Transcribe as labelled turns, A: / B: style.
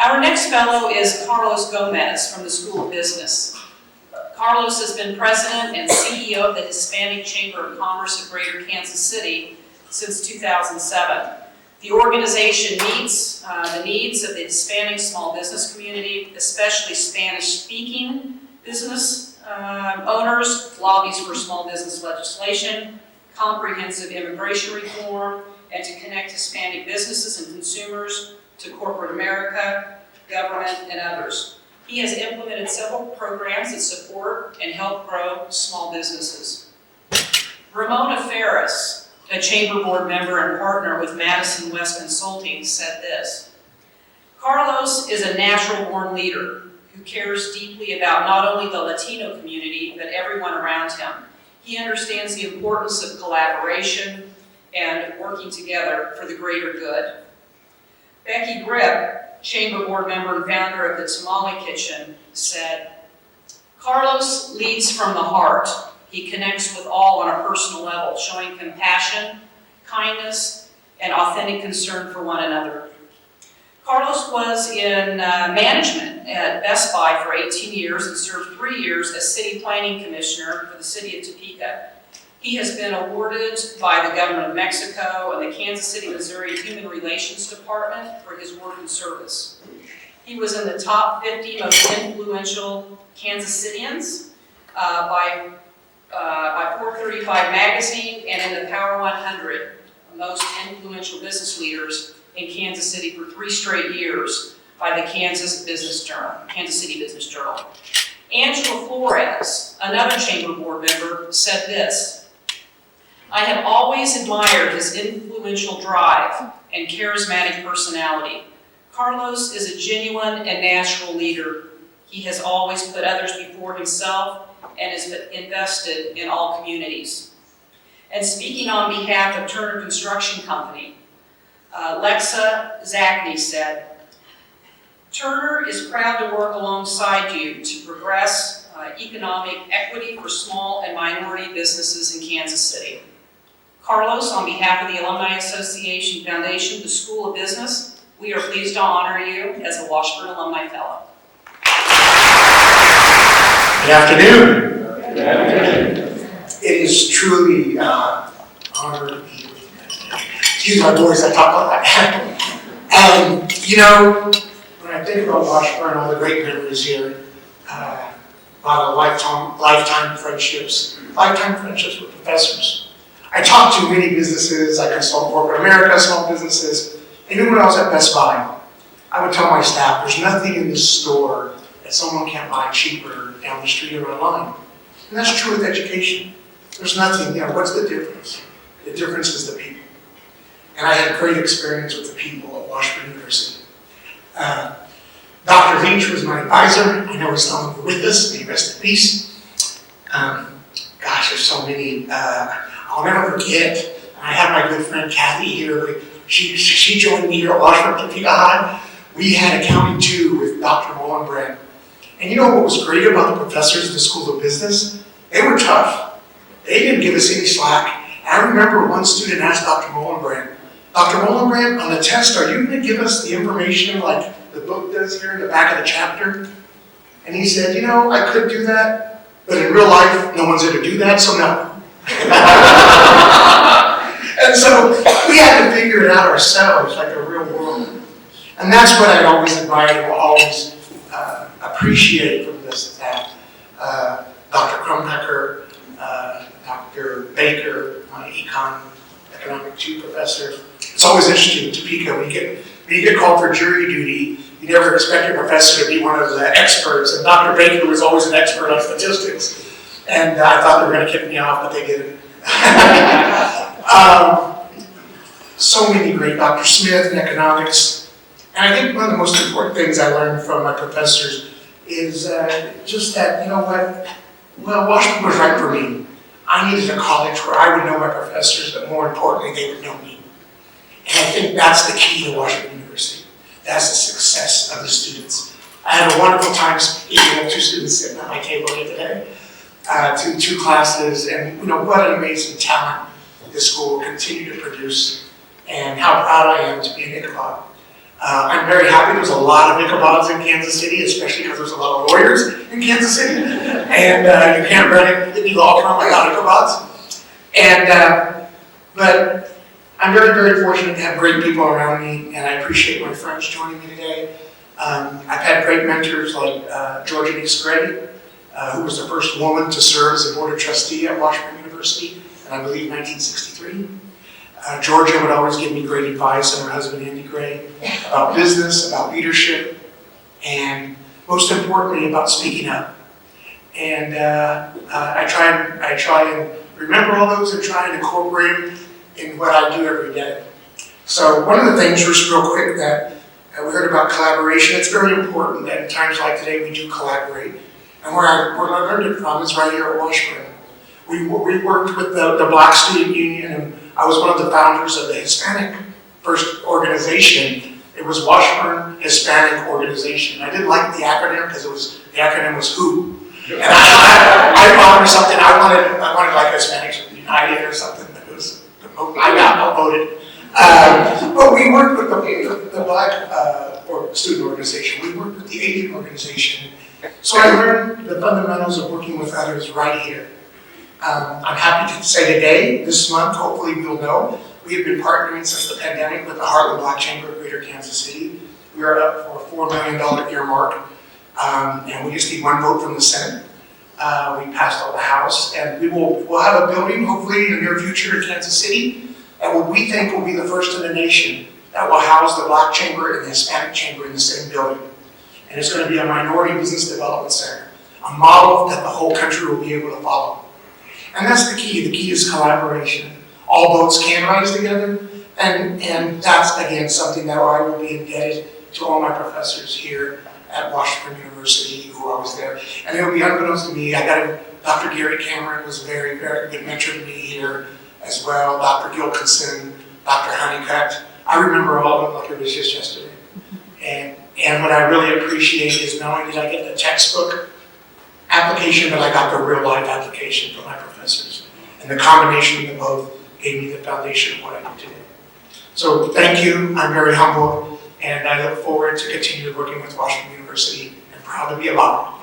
A: Our next fellow is Carlos Gomez from the School of Business. Carlos has been president and CEO of the Hispanic Chamber of Commerce of Greater Kansas City since 2007. The organization meets the needs of the Hispanic small business community, especially Spanish-speaking business owners, lobbies for small business legislation, comprehensive immigration reform, and to connect Hispanic businesses and consumers to corporate America, government, and others. He has implemented several programs that support and help grow small businesses. Ramona Ferris, a chamber board member and partner with Madison West Consulting, said this: Carlos is a natural-born leader who cares deeply about not only the Latino community, but everyone around him. He understands the importance of collaboration and working together for the greater good. Becky Grip, chamber board member and founder of the Tamale Kitchen, said, Carlos leads from the heart. He connects with all on a personal level, showing compassion, kindness, and authentic concern for one another. Carlos was in management at Best Buy for 18 years and served 3 years as City Planning Commissioner for the City of Topeka. He has been awarded by the Government of Mexico and the Kansas City, Missouri Human Relations Department for his work and service. He was in the top 50 most influential Kansas Citians by 435 magazine and in the Power 100 most influential business leaders in Kansas City for 3 straight years by the Kansas City Business Journal. Angela Flores, another chamber board member, said this: I have always admired his influential drive and charismatic personality. Carlos is a genuine and natural leader. He has always put others before himself and is invested in all communities. And speaking on behalf of Turner Construction Company, Lexa Zachney said, Turner is proud to work alongside you to progress economic equity for small and minority businesses in Kansas City. Carlos, on behalf of the Alumni Association Foundation, the School of Business, we are pleased to honor you as a Washburn Alumni Fellow.
B: Good afternoon. Good afternoon. It is truly an honor to be here with you. Excuse my voice, I talk a lot. You know, when I think about Washburn, all the great memories here, a lot of lifetime friendships with professors. I talk to many businesses, I consult corporate America, small businesses. Even when I was at Best Buy, I would tell my staff, there's nothing in this store that someone can't buy cheaper down the street or online. And that's true with education. There's nothing, what's the difference? The difference is the people. And I had great experience with the people at Washburn University. Dr. Leach was my advisor. I know he's no longer with us, may he rest in peace. Gosh, there's so many. I'll never forget, I have my good friend Kathy here. She joined me here at Washburn Topeka High. We had accounting 2 with Dr. Mullenbrand. And you know what was great about the professors in the School of Business? They were tough. They didn't give us any slack. I remember one student asked Dr. Mullenbrand, Dr. Mullenbrand, on the test, are you going to give us the information like the book does here in the back of the chapter? And he said, I could do that, but in real life, no one's going to do that, so no. And so we had to figure it out ourselves, like the real world. And that's what I always admired and will always appreciate from this staff. Dr. Krumpecker, Dr. Baker, my economic 2 professor. It's always interesting in Topeka when you get called for jury duty. You never expect your professor to be one of the experts. And Dr. Baker was always an expert on statistics. And I thought they were going to kick me off, but they didn't. So many great, Dr. Smith in economics. And I think one of the most important things I learned from my professors is just that, well, Washburn was right for me. I needed a college where I would know my professors, but more importantly, they would know me. And I think that's the key to Washburn University. That's the success of the students. I had a wonderful time speaking with 2 students sitting at my table here today, to 2 classes, and what an amazing talent this school will continue to produce, and how proud I am to be an Ichabod. I'm very happy there's a lot of Ichabod's in Kansas City, especially because there's a lot of lawyers in Kansas City. And you can't run any law firm without Ichabod's. But I'm very, very fortunate to have great people around me, and I appreciate my friends joining me today. I've had great mentors like Georgia Nix Gray, who was the first woman to serve as a board of trustee at Washburn University, and I believe 1963. Georgia would always give me great advice, and her husband Andy Gray, about business, about leadership, and most importantly about speaking up. And I try and remember all those and try and incorporate them in what I do every day. So one of the things, just real quick, that we heard about collaboration. It's very important that in times like today we do collaborate. And where I learned it from is right here at Washburn. We worked with the Black Student Union, and I was one of the founders of the Hispanic first organization. It was Washburn Hispanic Organization. I didn't like the acronym because the acronym was WHO. And I wanted something. I wanted like Hispanics United or something. But it was I got outvoted. But we worked with the Black student organization. We worked with the Asian organization. So I learned the fundamentals of working with others right here. I'm happy to say today, this month, hopefully we'll know, we have been partnering since the pandemic with the Heartland Black Chamber of Greater Kansas City. We are up for a $4 million earmark, and we just need one vote from the Senate. We passed all the House, and we'll have a building, hopefully in the near future in Kansas City, that what we think will be the first in the nation that will house the Black Chamber and the Hispanic Chamber in the same building. And it's going to be a minority business development center, a model that the whole country will be able to follow. And that's the key. The key is collaboration. All boats can rise together, and that's, again, something that I will be indebted to all my professors here at Washburn University who are always there. And it'll be unbeknownst to me, Dr. Gary Cameron was a very, very good mentor to me here as well. Dr. Gilkinson, Dr. Honeycutt. I remember all of them like it was just yesterday. And what I really appreciate is not only did I get the textbook application, but I got the real life application from my professors. And the combination of them both gave me the foundation of what I do today. So thank you, I'm very humble, and I look forward to continue working with Washburn University and proud to be a lobby.